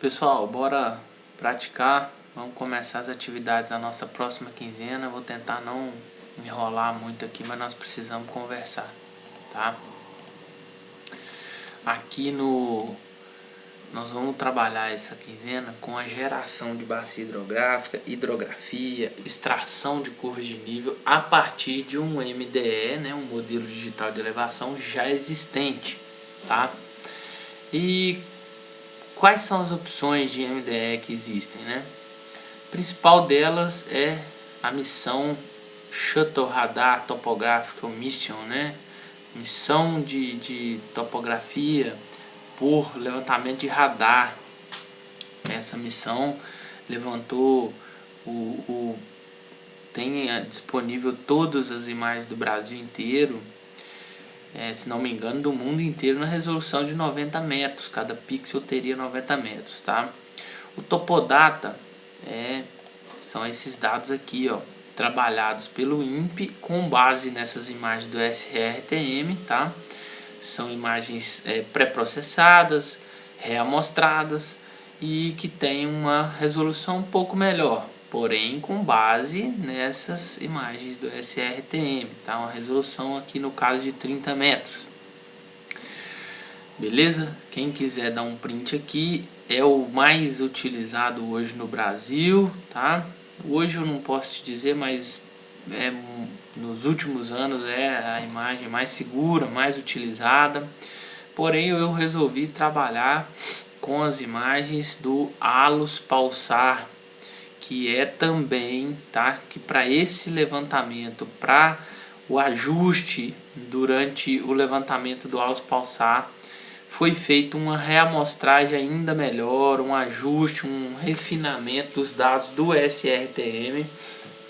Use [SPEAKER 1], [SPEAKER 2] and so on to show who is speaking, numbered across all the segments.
[SPEAKER 1] Pessoal, bora praticar. Vamos começar as atividades da nossa próxima quinzena. Vou tentar não me enrolar muito aqui, mas nós precisamos conversar, tá? Aqui nós vamos trabalhar essa quinzena com a geração de bacia hidrográfica, hidrografia, extração de curvas de nível a partir de um MDE, né, um modelo digital de elevação já existente, tá? E quais são as opções de MDE que existem, né? A principal delas é a missão Shuttle Radar Topographical Mission, né? Missão de topografia por levantamento de radar. Essa missão levantou tem disponível todas as imagens do Brasil inteiro, se não me engano do mundo inteiro, na resolução de 90 metros. Cada pixel teria 90 metros, tá? O Topodata são esses dados aqui, ó, trabalhados pelo INPE com base nessas imagens do SRTM, tá? São imagens pré-processadas, reamostradas e que tem uma resolução um pouco melhor, porém com base nessas imagens do SRTM, tá? Uma resolução aqui no caso de 30 metros. Beleza? Quem quiser dar um print aqui, é o mais utilizado hoje no Brasil, tá? Hoje eu não posso te dizer, mas nos últimos anos é a imagem mais segura, mais utilizada. Porém eu resolvi trabalhar com as imagens do Alus Pulsar, que é também, tá? Que para esse levantamento, para o ajuste durante o levantamento do Alus Pulsar, foi feito uma reamostragem ainda melhor, um ajuste, um refinamento dos dados do SRTM,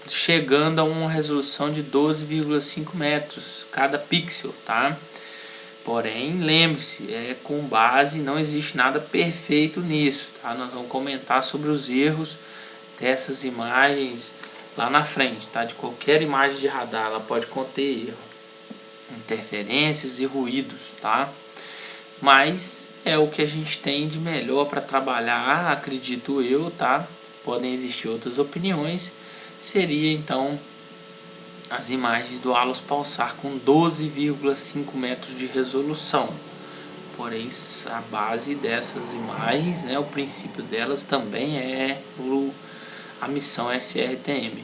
[SPEAKER 1] chegando a uma resolução de 12,5 metros cada pixel, tá? Porém, lembre-se, com base, não existe nada perfeito nisso, tá? Nós vamos comentar sobre os erros dessas imagens lá na frente, tá? De qualquer imagem de radar, ela pode conter erro, interferências e ruídos, tá? Mas é o que a gente tem de melhor para trabalhar, acredito eu, tá? Podem existir outras opiniões. Seria então as imagens do Alus Pulsar com 12,5 metros de resolução. Porém, a base dessas imagens, né, o princípio delas também é a missão SRTM.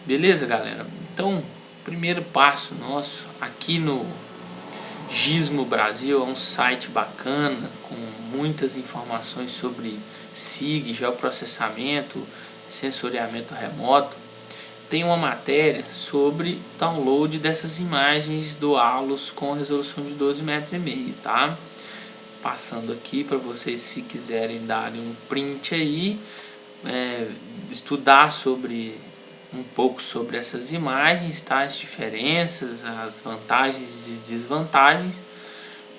[SPEAKER 1] Beleza, galera? Então, primeiro passo nosso aqui no Gizmo Brasil, é um site bacana com muitas informações sobre SIG, geoprocessamento, sensoriamento remoto. Tem uma matéria sobre download dessas imagens do Alus com resolução de 12,5 metros, tá? Passando aqui para vocês, se quiserem darem um print aí, estudar um pouco sobre essas imagens, tá? As diferenças, as vantagens e desvantagens.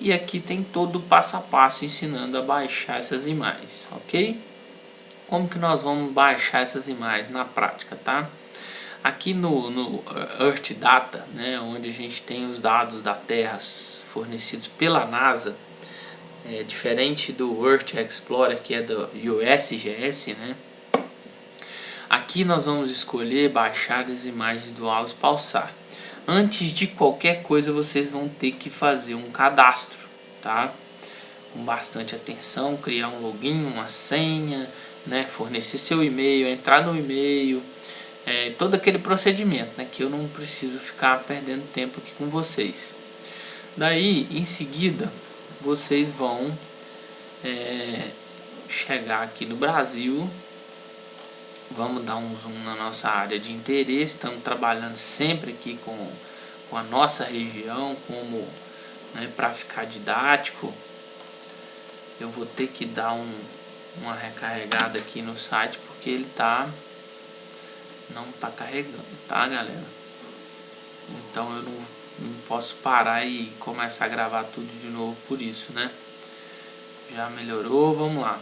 [SPEAKER 1] E aqui tem todo o passo a passo ensinando a baixar essas imagens, ok? Como que nós vamos baixar essas imagens na prática, tá? Aqui no Earth Data, né, onde a gente tem os dados da Terra fornecidos pela NASA, diferente do Earth Explorer, que é do USGS, né? Aqui nós vamos escolher baixar as imagens do Alus Pulsar. Antes de qualquer coisa, vocês vão ter que fazer um cadastro, tá? Com bastante atenção, criar um login, uma senha, né? Fornecer seu e-mail, entrar no e-mail, todo aquele procedimento, né? Que eu não preciso ficar perdendo tempo aqui com vocês. Daí, em seguida, vocês vão chegar aqui no Brasil. Vamos dar um zoom na nossa área de interesse. Estamos trabalhando sempre aqui com a nossa região, como, né, para ficar didático. Eu vou ter que dar uma recarregada aqui no site, porque ele não está carregando, tá, galera? Então eu não posso parar e começar a gravar tudo de novo por isso, né? Já melhorou, vamos lá.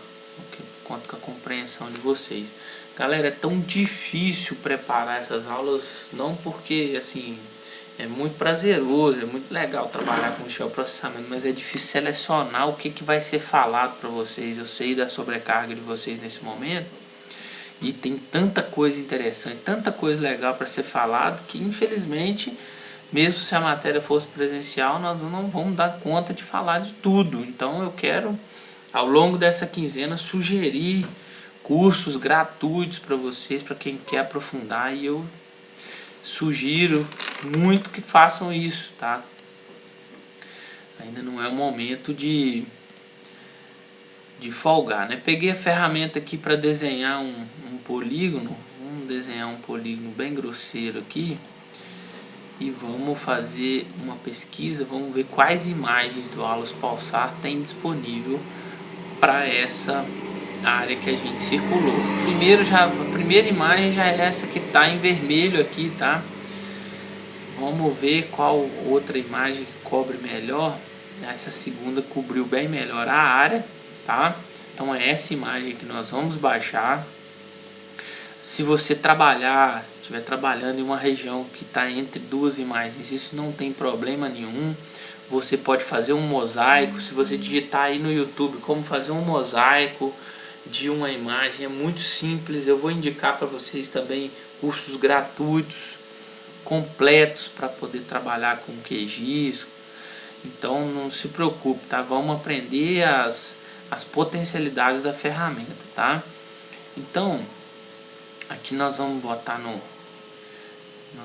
[SPEAKER 1] Conto com a compreensão de vocês. Galera, é tão difícil preparar essas aulas, não porque assim É muito prazeroso, é muito legal trabalhar com geoprocessamento, mas é difícil selecionar o que vai ser falado para vocês. Eu sei da sobrecarga de vocês nesse momento e tem tanta coisa interessante, tanta coisa legal para ser falado que infelizmente, mesmo se a matéria fosse presencial, nós não vamos dar conta de falar de tudo. Então eu quero, ao longo dessa quinzena, sugerir cursos gratuitos para vocês, para quem quer aprofundar, e eu sugiro muito que façam isso, tá? Ainda não é o momento de folgar, né? Peguei a ferramenta aqui para desenhar um polígono. Vamos desenhar um polígono bem grosseiro aqui e vamos fazer uma pesquisa. Vamos ver quais imagens do Allos Pulsar tem disponível para essa área que a gente circulou. A primeira imagem já é essa que está em vermelho aqui, tá? Vamos ver qual outra imagem que cobre melhor. Essa segunda cobriu bem melhor a área, tá? Então é essa imagem que nós vamos baixar. Se você estiver trabalhando em uma região que está entre duas imagens, isso não tem problema nenhum. Você pode fazer um mosaico. Se você digitar aí no YouTube como fazer um mosaico de uma imagem, é muito simples. Eu vou indicar para vocês também cursos gratuitos completos para poder trabalhar com QGIS. Então não se preocupe, tá? Vamos aprender as potencialidades da ferramenta, tá? Então aqui nós vamos botar no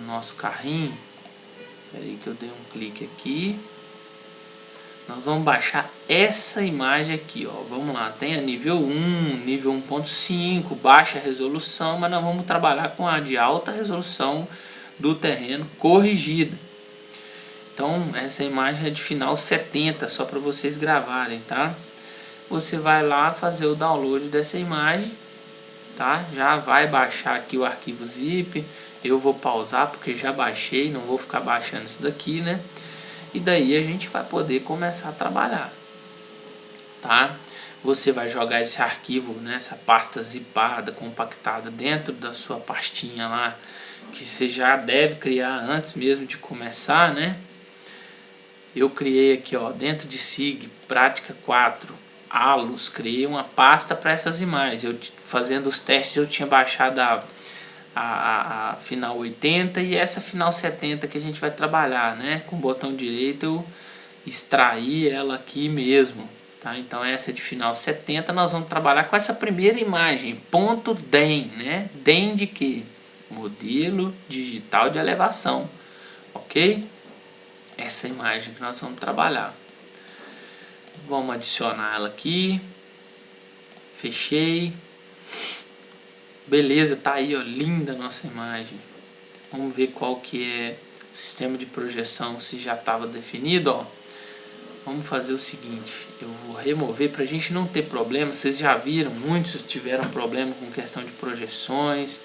[SPEAKER 1] nosso carrinho. Espera aí que eu dei um clique aqui. Nós vamos baixar essa imagem aqui, ó. Vamos lá, tem a nível 1, nível 1.5, baixa resolução, mas nós vamos trabalhar com a de alta resolução do terreno corrigida. Então essa imagem é de final 70, só para vocês gravarem, tá? Você vai lá fazer o download dessa imagem, tá? Já vai baixar aqui o arquivo zip. Eu vou pausar porque já baixei, não vou ficar baixando isso daqui, né? E daí a gente vai poder começar a trabalhar, tá? Você vai jogar esse arquivo, né, essa pasta zipada, compactada dentro da sua pastinha lá, que você já deve criar antes mesmo de começar, né? Eu criei aqui, ó, dentro de SIG, Prática 4, Allos, criei uma pasta para essas imagens. Eu fazendo os testes eu tinha baixado a final 80 e essa final 70 que a gente vai trabalhar, né? Com o botão direito eu extraí ela aqui mesmo, tá? Então essa é de final 70, nós vamos trabalhar com essa primeira imagem, ponto DEM, né? DEM de quê? Modelo digital de elevação, ok? Essa imagem que nós vamos trabalhar. Vamos adicionar ela aqui. Fechei. Beleza, tá aí, ó, linda a nossa imagem. Vamos ver qual que é o sistema de projeção, se já estava definido, ó. Vamos fazer o seguinte, eu vou remover para a gente não ter problema. Vocês já viram, muitos tiveram problema com questão de projeções.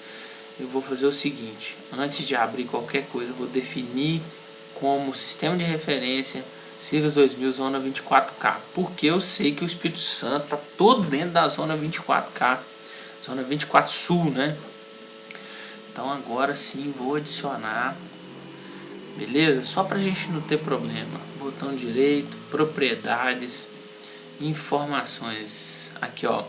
[SPEAKER 1] Eu vou fazer o seguinte, antes de abrir qualquer coisa, eu vou definir como sistema de referência Sigas 2000 zona 24K, porque eu sei que o Espírito Santo está todo dentro da zona 24K, zona 24 Sul, né? Então agora sim vou adicionar, beleza? Só para a gente não ter problema. Botão direito, propriedades, informações. Aqui, ó.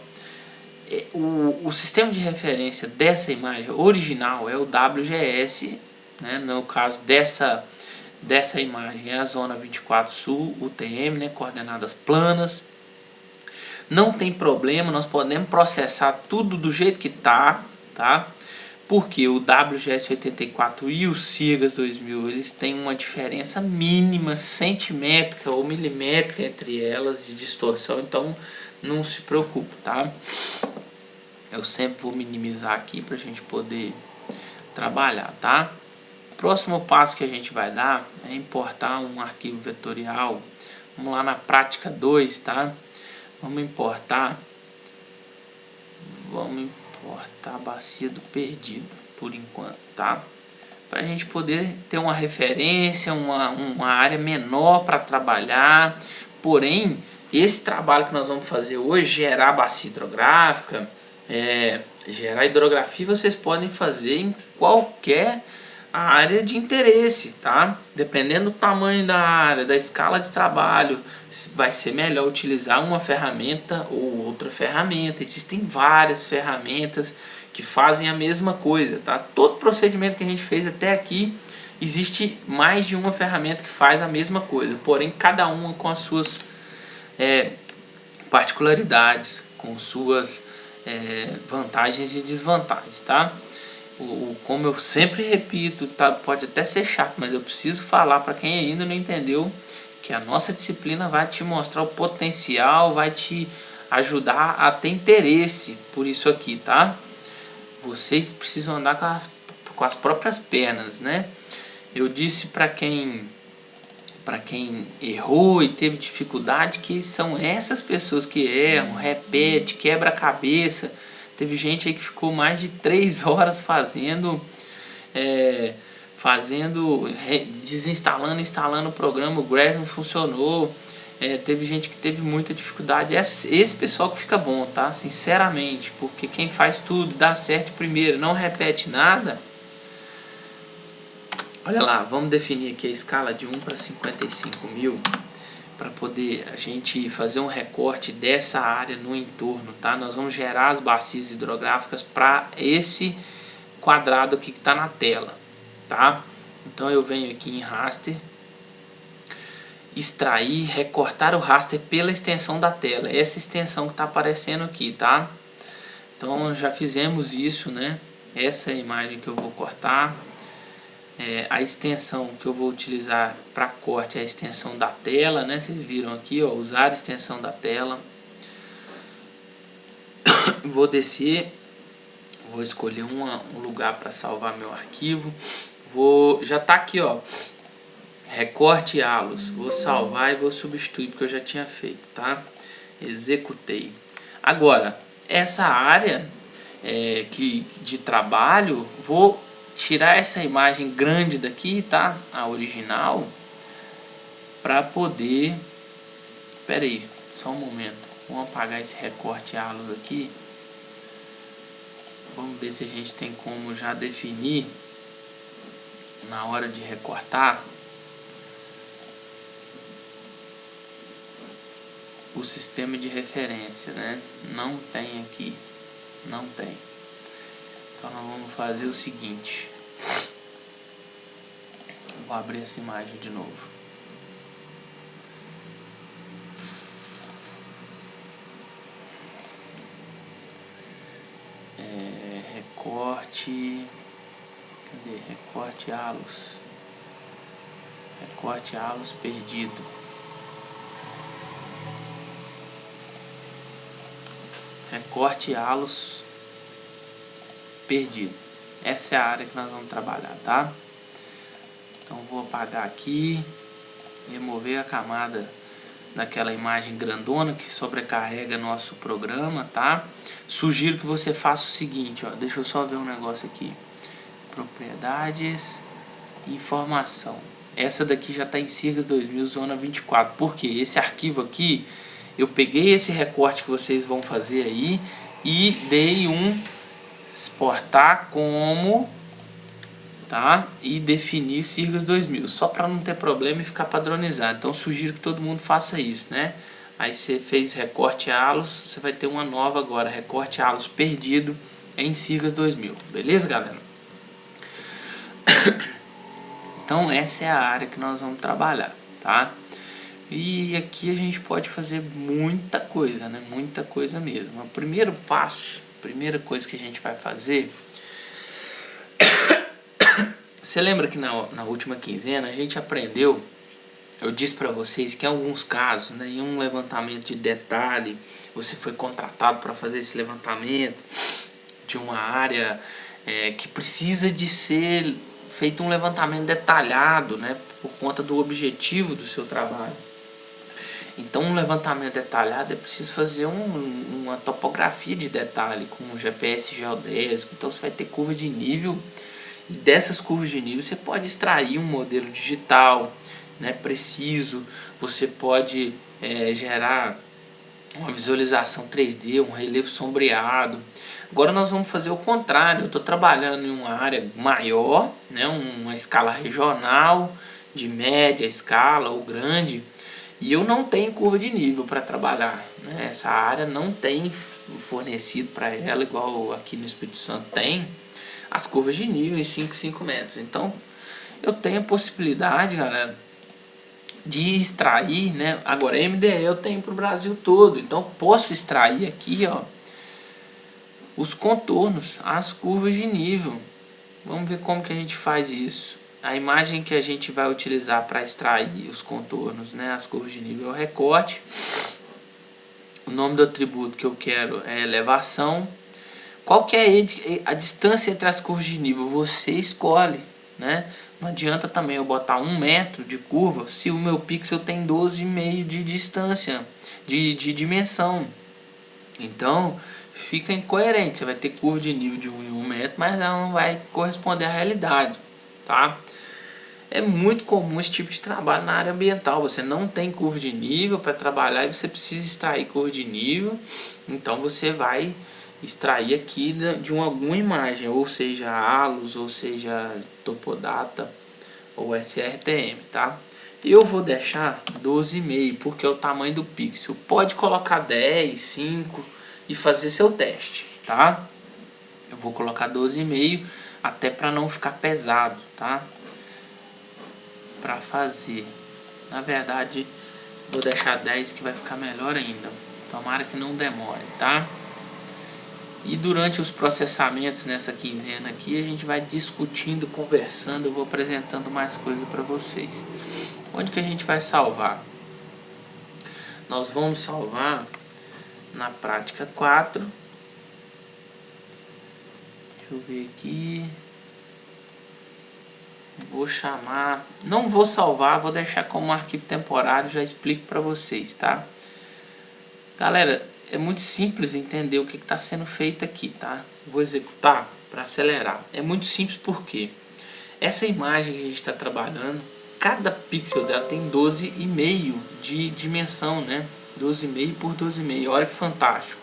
[SPEAKER 1] O sistema de referência dessa imagem original é o WGS, né? No caso dessa imagem é a zona 24 Sul, UTM, né? Coordenadas planas. Não tem problema, nós podemos processar tudo do jeito que tá? Porque o WGS 84 e o Sigas 2000, eles têm uma diferença mínima, centimétrica ou milimétrica entre elas de distorção, então não se preocupe, tá? Eu sempre vou minimizar aqui para a gente poder trabalhar, tá? O próximo passo que a gente vai dar é importar um arquivo vetorial. Vamos lá na prática 2, tá? Vamos importar a bacia do perdido, por enquanto, tá? Para a gente poder ter uma referência, uma área menor para trabalhar. Porém, esse trabalho que nós vamos fazer hoje, gerar bacia hidrográfica, gerar hidrografia, vocês podem fazer em qualquer a área de interesse, tá? Dependendo do tamanho da área, da escala de trabalho, vai ser melhor utilizar uma ferramenta ou outra ferramenta. Existem várias ferramentas que fazem a mesma coisa, tá? Todo procedimento que a gente fez até aqui, existe mais de uma ferramenta que faz a mesma coisa, porém cada uma com as suas particularidades, com suas vantagens e desvantagens, tá? Como eu sempre repito, tá? Pode até ser chato, mas eu preciso falar para quem ainda não entendeu, que a nossa disciplina vai te mostrar o potencial, vai te ajudar a ter interesse por isso aqui, tá? Vocês precisam andar com as próprias pernas, né? Eu disse para quem errou e teve dificuldade que são essas pessoas que erram, repete, quebra a cabeça. Teve gente aí que ficou mais de 3 horas desinstalando, instalando o programa, o Grass não funcionou. Teve gente que teve muita dificuldade. Esse pessoal que fica bom, tá? Sinceramente, porque quem faz tudo, dá certo primeiro, não repete nada. Olha lá, vamos definir aqui a escala de 1 para 55 mil para poder a gente fazer um recorte dessa área no entorno, tá? Nós vamos gerar as bacias hidrográficas para esse quadrado aqui que está na tela, tá? Então eu venho aqui em raster, extrair, recortar o raster pela extensão da tela, essa extensão que está aparecendo aqui, tá? Então já fizemos isso, né? Essa é a imagem que eu vou cortar. A extensão que eu vou utilizar para corte é a extensão da tela, né? Vocês viram aqui, ó, usar a extensão da tela. Vou descer, vou escolher um lugar para salvar meu arquivo. Já tá aqui, ó, recorte halos. Vou salvar e vou substituir porque eu já tinha feito, tá? Executei. Agora, essa área de trabalho, vou tirar essa imagem grande daqui, tá? A original, para poder... Espera aí, só um momento. Vamos apagar esse recorte halos aqui. Vamos ver se a gente tem como já definir na hora de recortar o sistema de referência, né? Não tem aqui, não tem. Então nós vamos fazer o seguinte. Vou abrir essa imagem de novo. Recorte. Cadê? Recorte halos. Recorte halos perdido. Recorte halos perdido. Essa é a área que nós vamos trabalhar, tá? Então vou apagar aqui, remover a camada daquela imagem grandona que sobrecarrega nosso programa, tá? Sugiro que você faça o seguinte, ó, deixa eu só ver um negócio aqui. Propriedades, informação. Essa daqui já está em Cirgas 2000 Zona 24. Por quê? Esse arquivo aqui, eu peguei esse recorte que vocês vão fazer aí e dei um exportar como, tá? E definir Cirgas 2000, só para não ter problema e ficar padronizado. Então sugiro que todo mundo faça isso, né? Aí você fez recorte halos, você vai ter uma nova agora, recorte halos perdido em Cirgas 2000. Beleza, galera? Então essa é a área que nós vamos trabalhar, tá? E aqui a gente pode fazer muita coisa, né? Muita coisa mesmo. O primeiro passo, a primeira coisa que a gente vai fazer... Você lembra que na última quinzena a gente aprendeu, eu disse para vocês que em alguns casos, né, em um levantamento de detalhe, você foi contratado para fazer esse levantamento de uma área que precisa de ser feito um levantamento detalhado, né, por conta do objetivo do seu trabalho. Então um levantamento detalhado é preciso fazer uma topografia de detalhe com um GPS geodésico, então você vai ter curva de nível. E dessas curvas de nível você pode extrair um modelo digital, né, preciso. Você pode gerar uma visualização 3D, um relevo sombreado. Agora nós vamos fazer o contrário. Eu estou trabalhando em uma área maior, né, uma escala regional, de média escala ou grande, e eu não tenho curva de nível para trabalhar, né? Essa área não tem fornecido para ela, igual aqui no Espírito Santo tem, as curvas de nível em 5 metros. Então eu tenho a possibilidade, galera, de extrair, né? Agora MDE eu tenho para o Brasil todo, então posso extrair aqui, ó, os contornos, as curvas de nível. Vamos ver como que a gente faz isso. A imagem que a gente vai utilizar para extrair os contornos, né, as curvas de nível, é o recorte. O nome do atributo que eu quero é elevação. Qual que é a distância entre as curvas de nível? Você escolhe, né? Não adianta também eu botar 1 metro de curva se o meu pixel tem 12,5 de distância, de dimensão. Então fica incoerente. Você vai ter curva de nível de 1 em 1 metro, mas ela não vai corresponder à realidade, tá? É muito comum esse tipo de trabalho na área ambiental. Você não tem curva de nível para trabalhar e você precisa extrair curva de nível. Então você vai extrair aqui de alguma imagem, ou seja ALUS, ou seja Topodata, ou SRTM, tá? Eu vou deixar 12,5 porque é o tamanho do pixel. Pode colocar 10, 5 e fazer seu teste, tá? Eu vou colocar 12,5 até para não ficar pesado, tá? Para fazer. Na verdade, vou deixar 10 que vai ficar melhor ainda. Tomara que não demore, tá? E durante os processamentos nessa quinzena aqui, a gente vai discutindo, conversando, eu vou apresentando mais coisas para vocês. Onde que a gente vai salvar? Nós vamos salvar na prática 4. Deixa eu ver aqui. Vou chamar, não vou salvar, vou deixar como arquivo temporário, já explico para vocês, tá? Galera, é muito simples entender o que está sendo feito aqui, tá? Vou executar para acelerar. É muito simples porque essa imagem que a gente está trabalhando, cada pixel dela tem 12,5 de dimensão, né? 12,5 por 12,5, olha que fantástico.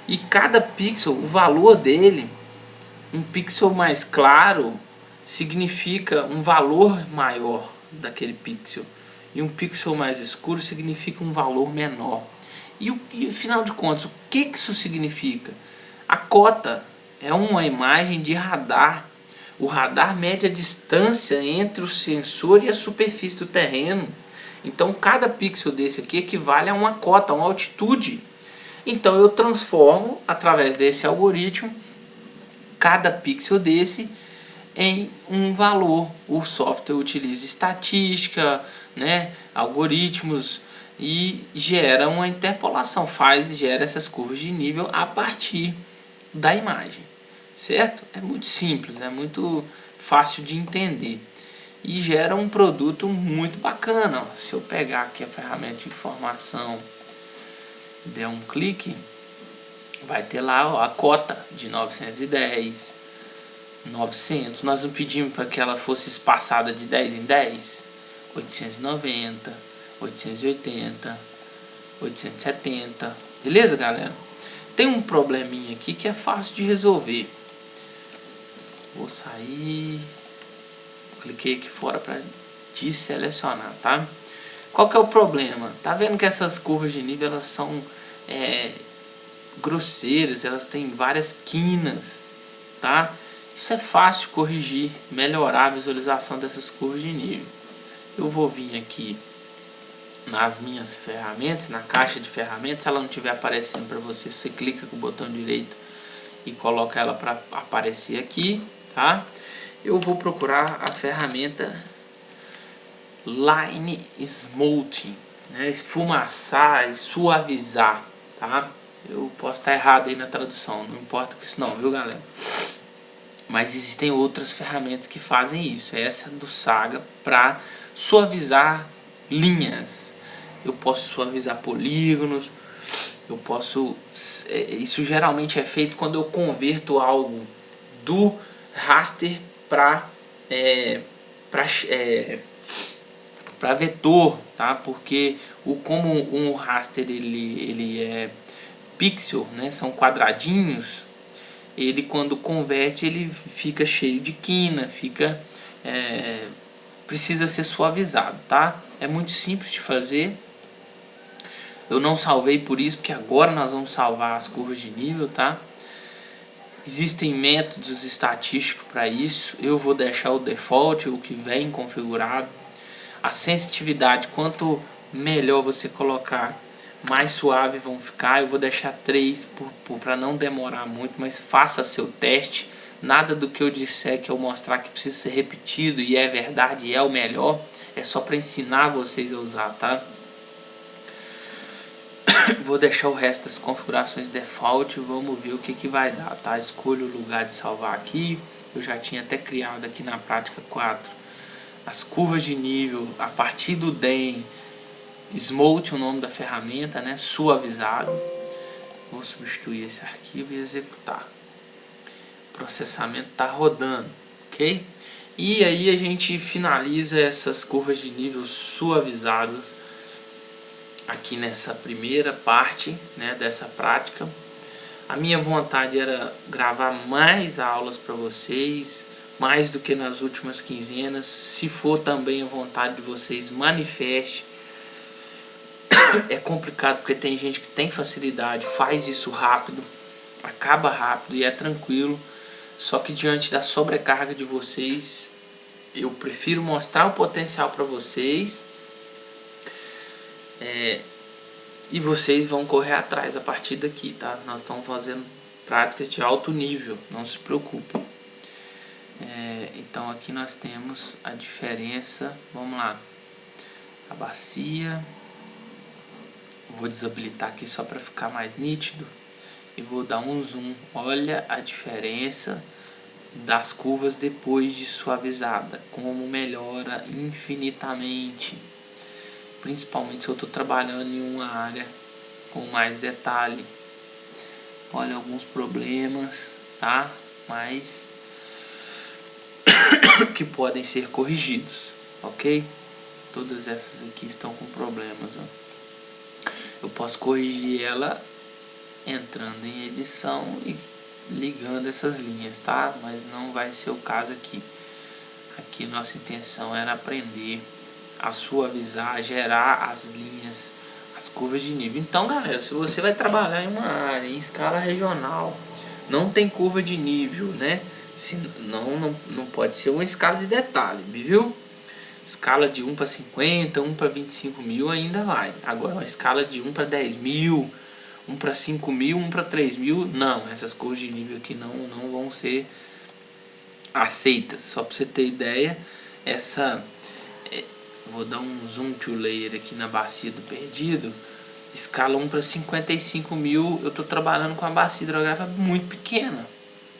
[SPEAKER 1] E cada pixel, o valor dele, um pixel mais claro significa um valor maior daquele pixel, e um pixel mais escuro significa um valor menor. E afinal de contas, o que isso significa? A cota é uma imagem de radar. O radar mede a distância entre o sensor e a superfície do terreno. Então cada pixel desse aqui equivale a uma cota, a uma altitude. Então eu transformo, através desse algoritmo, cada pixel desse em um valor. O software utiliza estatística, né, algoritmos, e gera uma interpolação, gera essas curvas de nível a partir da imagem, certo? É muito simples, é muito fácil de entender e gera um produto muito bacana. Ó, se eu pegar aqui a ferramenta de informação, der um clique, vai ter lá, ó, a cota de 910, 900. Nós não pedimos para que ela fosse espaçada de 10 em 10, 890, 880, 870, beleza, galera? Tem um probleminha aqui que é fácil de resolver. Vou sair, cliquei aqui fora para desselecionar, tá? Qual que é o problema? Tá vendo que essas curvas de nível, elas são grosseiras, elas têm várias quinas, tá? Isso é fácil de corrigir, melhorar a visualização dessas curvas de nível. Eu vou vir aqui nas minhas ferramentas, na caixa de ferramentas. Se ela não estiver aparecendo para você, você clica com o botão direito e coloca ela para aparecer aqui, tá? Eu vou procurar a ferramenta Line Smoothing, né? Esfumaçar e suavizar, tá? Eu posso estar errado aí na tradução, não importa com isso não, viu, galera? Mas existem outras ferramentas que fazem isso. Essa do Saga para suavizar linhas. Eu posso suavizar polígonos. Eu posso. Isso geralmente é feito quando eu converto algo do raster para para vetor, tá? Porque como um raster ele é pixel, né? São quadradinhos. Ele quando converte ele fica cheio de quina, precisa ser suavizado, tá? É muito simples de fazer. Eu não salvei por isso, porque agora nós vamos salvar as curvas de nível, tá? Existem métodos estatísticos para isso. Eu vou deixar o default, o que vem configurado. A sensitividade, quanto melhor você colocar, mais suave vão ficar. Eu vou deixar 3 para não demorar muito, mas faça seu teste. Nada do que eu disser que eu mostrar que precisa ser repetido e é verdade e é o melhor. É só para ensinar vocês a usar, tá? Vou deixar o resto das configurações default. Vamos ver o que vai dar, tá? Escolho o lugar de salvar aqui. Eu já tinha até criado aqui na prática 4 as curvas de nível a partir do DEM. Smolt, o nome da ferramenta, né? Suavizado. Vou substituir esse arquivo e executar. O processamento está rodando, ok? E aí a gente finaliza essas curvas de nível suavizadas aqui nessa primeira parte, né, dessa prática. A minha vontade era gravar mais aulas para vocês, mais do que nas últimas quinzenas. Se for também a vontade de vocês, manifeste. É complicado porque tem gente que tem facilidade, faz isso rápido, acaba rápido e é tranquilo. Só que diante da sobrecarga de vocês, eu prefiro mostrar o potencial para vocês. E vocês vão correr atrás a partir daqui, tá? Nós estamos fazendo práticas de alto nível, não se preocupem. Então aqui nós temos a diferença, vamos lá, a bacia. Vou desabilitar aqui só para ficar mais nítido e vou dar um zoom. Olha a diferença das curvas depois de suavizada, como melhora infinitamente. Principalmente se eu estou trabalhando em uma área com mais detalhe. Olha alguns problemas, tá? Mas que podem ser corrigidos, ok? Todas essas aqui estão com problemas, ó. Eu posso corrigir ela entrando em edição e ligando essas linhas, tá? Mas não vai ser o caso aqui. Aqui nossa intenção era aprender a suavizar, gerar as linhas, as curvas de nível. Então, galera, se você vai trabalhar em uma área em escala regional, não tem curva de nível, né? Não pode ser uma escala de detalhe, viu? Escala de 1 para 50, 1 para 25 mil ainda vai. Agora, uma escala de 1 para 10 mil, 1 para 5 mil, 1 para 3 mil, não. Essas curvas de nível aqui não vão ser aceitas. Só para você ter ideia, vou dar um zoom to layer aqui na bacia do perdido. Escala 1 para 55 mil, eu estou trabalhando com a bacia hidrográfica muito pequena.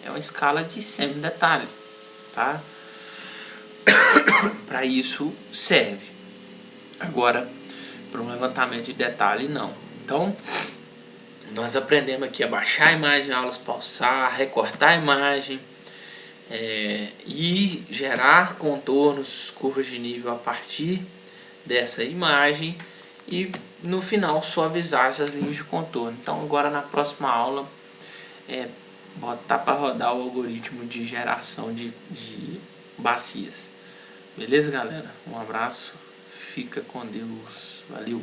[SPEAKER 1] É uma escala de semi-detalhe, tá? Para isso serve. Agora, para um levantamento de detalhe, não. Então, nós aprendemos aqui a baixar a imagem, aulas pausar, recortar a imagem e gerar contornos, curvas de nível a partir dessa imagem e no final suavizar essas linhas de contorno. Então, agora na próxima aula, botar para rodar o algoritmo de geração de bacias. Beleza, galera? Um abraço. Fica com Deus. Valeu.